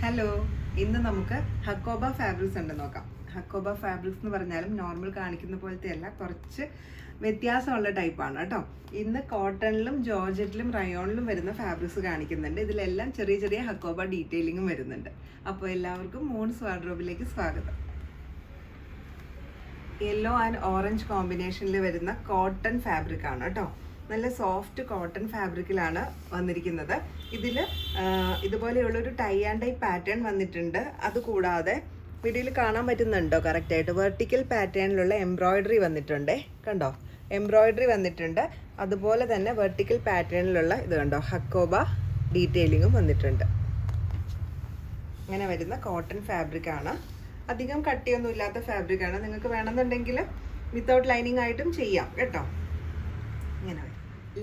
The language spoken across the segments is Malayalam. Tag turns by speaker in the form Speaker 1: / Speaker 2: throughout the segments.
Speaker 1: ഹലോ, ഇന്ന് നമുക്ക് ഹക്കോബ ഫാബ്രിക്സ് ഉണ്ട് നോക്കാം. ഹക്കോബ ഫാബ്രിക്സ് എന്ന് പറഞ്ഞാലും നോർമൽ കാണിക്കുന്ന പോലത്തെ അല്ല, കുറച്ച് വ്യത്യാസമുള്ള ടൈപ്പാണ് കേട്ടോ. ഇന്ന് കോട്ടണിലും ജോർജറ്റിലും റയോണിലും വരുന്ന ഫാബ്രിക്സ് കാണിക്കുന്നുണ്ട്. ഇതിലെല്ലാം ചെറിയ ചെറിയ ഹക്കോബ ഡീറ്റെയിലിങ്ങും വരുന്നുണ്ട്. അപ്പോൾ എല്ലാവർക്കും മൂൺസ് വാർഡ്രോബിലേക്ക് സ്വാഗതം. യെല്ലോ ആൻഡ് ഓറഞ്ച് കോമ്പിനേഷനിൽ വരുന്ന കോട്ടൺ ഫാബ്രിക് ആണ് കേട്ടോ. നല്ല സോഫ്റ്റ് കോട്ടൺ ഫാബ്രിക്കിലാണ് വന്നിരിക്കുന്നത്. ഇതിൽ ഇതുപോലെയുള്ളൊരു ടൈ ആൻഡ് ഡൈ പാറ്റേൺ വന്നിട്ടുണ്ട്. അതുകൂടാതെ വീഡിയോയിൽ കാണാൻ പറ്റുന്നുണ്ടോ കറക്റ്റായിട്ട്, വെർട്ടിക്കൽ പാറ്റേണിലുള്ള എംബ്രോയിഡറി വന്നിട്ടുണ്ടേ, കണ്ടോ, എംബ്രോയിഡറി വന്നിട്ടുണ്ട്. അതുപോലെ തന്നെ വെർട്ടിക്കൽ പാറ്റേണിലുള്ള ഇത് കണ്ടോ, ഹക്കോബ ഡീറ്റെയിലിങ്ങും വന്നിട്ടുണ്ട്. ഇങ്ങനെ വരുന്ന കോട്ടൺ ഫാബ്രിക്കാണ്. അധികം കട്ടിയൊന്നും ഇല്ലാത്ത ഫാബ്രിക്കാണ്. നിങ്ങൾക്ക് വേണമെന്നുണ്ടെങ്കിൽ വിത്തൗട്ട് ലൈനിങ് ആയിട്ടും ചെയ്യാം കേട്ടോ. ഇങ്ങനെ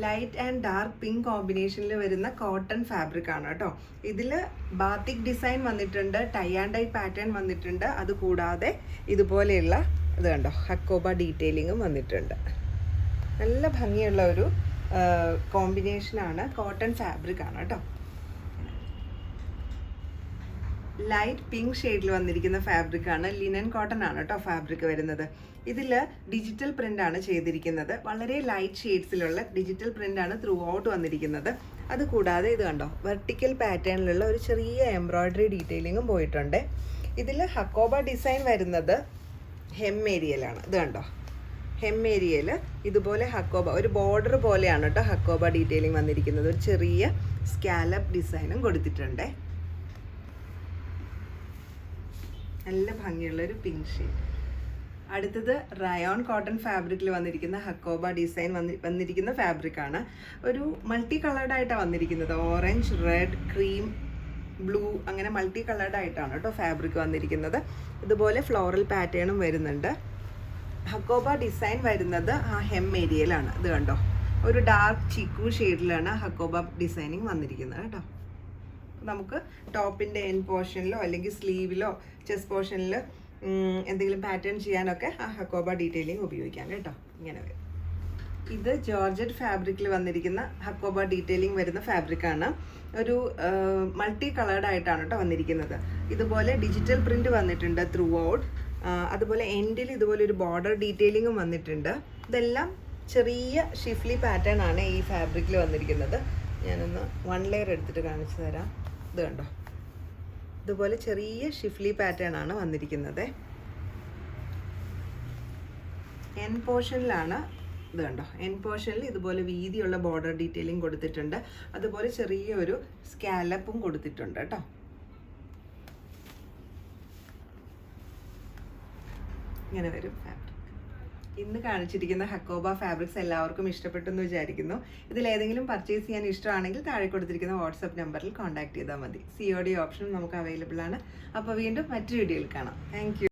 Speaker 1: ലൈറ്റ് ആൻഡ് ഡാർക്ക് പിങ്ക് കോമ്പിനേഷനിൽ വരുന്ന കോട്ടൺ ഫാബ്രിക് ആണ് കേട്ടോ. ഇതിൽ ബാത്തിക് ഡിസൈൻ വന്നിട്ടുണ്ട്, ടൈ ആൻഡ് ഡൈ പാറ്റേൺ വന്നിട്ടുണ്ട്. അതുകൂടാതെ ഇതുപോലെയുള്ള ഇത് കണ്ടോ, ഹക്കോബ ഡീറ്റെയിലിങ്ങും വന്നിട്ടുണ്ട്. നല്ല ഭംഗിയുള്ള ഒരു കോമ്പിനേഷനാണ്, കോട്ടൺ ഫാബ്രിക് ആണ് കേട്ടോ. ലൈറ്റ് പിങ്ക് ഷെയ്ഡിൽ വന്നിരിക്കുന്ന ഫാബ്രിക് ആണ്. ലിനൻ കോട്ടൺ ആണ് കേട്ടോ ഫാബ്രിക് വരുന്നത്. ഇതിൽ ഡിജിറ്റൽ പ്രിന്റ് ആണ് ചെയ്തിരിക്കുന്നത്. വളരെ ലൈറ്റ് ഷെയ്ഡ്സിലുള്ള ഡിജിറ്റൽ പ്രിന്റ് ആണ് ത്രൂ ഔട്ട് വന്നിരിക്കുന്നത്. അതുകൂടാതെ ഇത് കണ്ടോ, വെർട്ടിക്കൽ പാറ്റേണിലുള്ള ഒരു ചെറിയ എംബ്രോയിഡറി ഡീറ്റെയിലിങ്ങും പോയിട്ടുണ്ട്. ഇതിൽ ഹക്കോബ ഡിസൈൻ വരുന്നത് ഹെം ഏരിയയിലാണ്. ഇത് കണ്ടോ, ഹെം ഏരിയയിൽ ഇതുപോലെ ഹക്കോബ ഒരു ബോർഡർ പോലെയാണ് കേട്ടോ ഹക്കോബ ഡീറ്റെയിലിംഗ് വന്നിരിക്കുന്നത്. ഒരു ചെറിയ സ്കാലപ്പ് ഡിസൈനും കൊടുത്തിട്ടുണ്ട്. നല്ല ഭംഗിയുള്ളൊരു പിങ്ക് ഷെയ്ഡ്. അടുത്തത് റയോൺ കോട്ടൺ ഫാബ്രിക്കിൽ വന്നിരിക്കുന്ന ഹക്കോബ ഡിസൈൻ വന്നിരിക്കുന്ന ഫാബ്രിക്കാണ്. ഒരു മൾട്ടി കളേർഡ് ആയിട്ടാണ് വന്നിരിക്കുന്നത്. ഓറഞ്ച്, റെഡ്, ക്രീം, ബ്ലൂ, അങ്ങനെ മൾട്ടി കളേർഡ് ആയിട്ടാണ് കേട്ടോ ഫാബ്രിക് വന്നിരിക്കുന്നത്. ഇതുപോലെ ഫ്ലോറൽ പാറ്റേണും വരുന്നുണ്ട്. ഹക്കോബ ഡിസൈൻ വരുന്നത് ആ ഹെം ഏരിയയിലാണ്. ഇത് കണ്ടോ, ഒരു ഡാർക്ക് ചിക്കു ഷെയ്ഡിലാണ് ഹക്കോബ ഡിസൈനിങ് വന്നിരിക്കുന്നത് കേട്ടോ. നമുക്ക് ടോപ്പിൻ്റെ എൻ പോർഷനിലോ അല്ലെങ്കിൽ സ്ലീവിലോ ചെസ്റ്റ് പോർഷനിൽ എന്തെങ്കിലും പാറ്റേൺ ചെയ്യാനൊക്കെ ആ ഹക്കോബ ഡീറ്റെയിലിംഗ് ഉപയോഗിക്കാം കേട്ടോ. ഇങ്ങനെ വരും. ഇത് ജോർജറ്റ് ഫാബ്രിക്കിൽ വന്നിരിക്കുന്ന ഹക്കോബ ഡീറ്റെയിലിംഗ് വരുന്ന ഫാബ്രിക്കാണ്. ഒരു മൾട്ടി കളേർഡ് ആയിട്ടാണ് കേട്ടോ വന്നിരിക്കുന്നത്. ഇതുപോലെ ഡിജിറ്റൽ പ്രിന്റ് വന്നിട്ടുണ്ട് ത്രൂ ഔട്ട്. അതുപോലെ എൻഡിൽ ഇതുപോലെ ഒരു ബോർഡർ ഡീറ്റെയിലിങ്ങും വന്നിട്ടുണ്ട്. ഇതെല്ലാം ചെറിയ ഷിഫ്ലി പാറ്റേൺ ആണ് ഈ ഫാബ്രിക്കിൽ വന്നിരിക്കുന്നത്. ഞാനൊന്ന് വൺ ലെയർ എടുത്തിട്ട് കാണിച്ചു തരാം. ഇത് കണ്ടോ, ഇതുപോലെ ചെറിയ ഷിഫ്ലി പാറ്റേൺ ആണ് വന്നിരിക്കുന്നത്. എൻ പോർഷനിലാണ്. ഇത് കണ്ടോ, എൻ പോർഷനിൽ ഇതുപോലെ വീതിയുള്ള ബോർഡർ ഡീറ്റെയിലിംഗ് കൊടുത്തിട്ടുണ്ട്. അതുപോലെ ചെറിയൊരു സ്കാലപ്പും കൊടുത്തിട്ടുണ്ട് കേട്ടോ. ഇങ്ങനെ വരും ഫാബ്രിക്. ഇന്ന് കാണിച്ചിരിക്കുന്ന ഹക്കോബ ഫാബ്രിക്സ് എല്ലാവർക്കും ഇഷ്ടപ്പെട്ടെന്ന് വിചാരിക്കുന്നു. ഇതിലേതെങ്കിലും പർച്ചേസ് ചെയ്യാൻ ഇഷ്ടമാണെങ്കിൽ താഴെ കൊടുത്തിരിക്കുന്ന വാട്സപ്പ് നമ്പറിൽ കോൺടാക്ട് ചെയ്താൽ മതി. COD ഓപ്ഷൻ നമുക്ക് അവൈലബിൾ ആണ്. അപ്പോൾ വീണ്ടും മറ്റൊരു വീഡിയോയിൽ കാണാം. Thank you.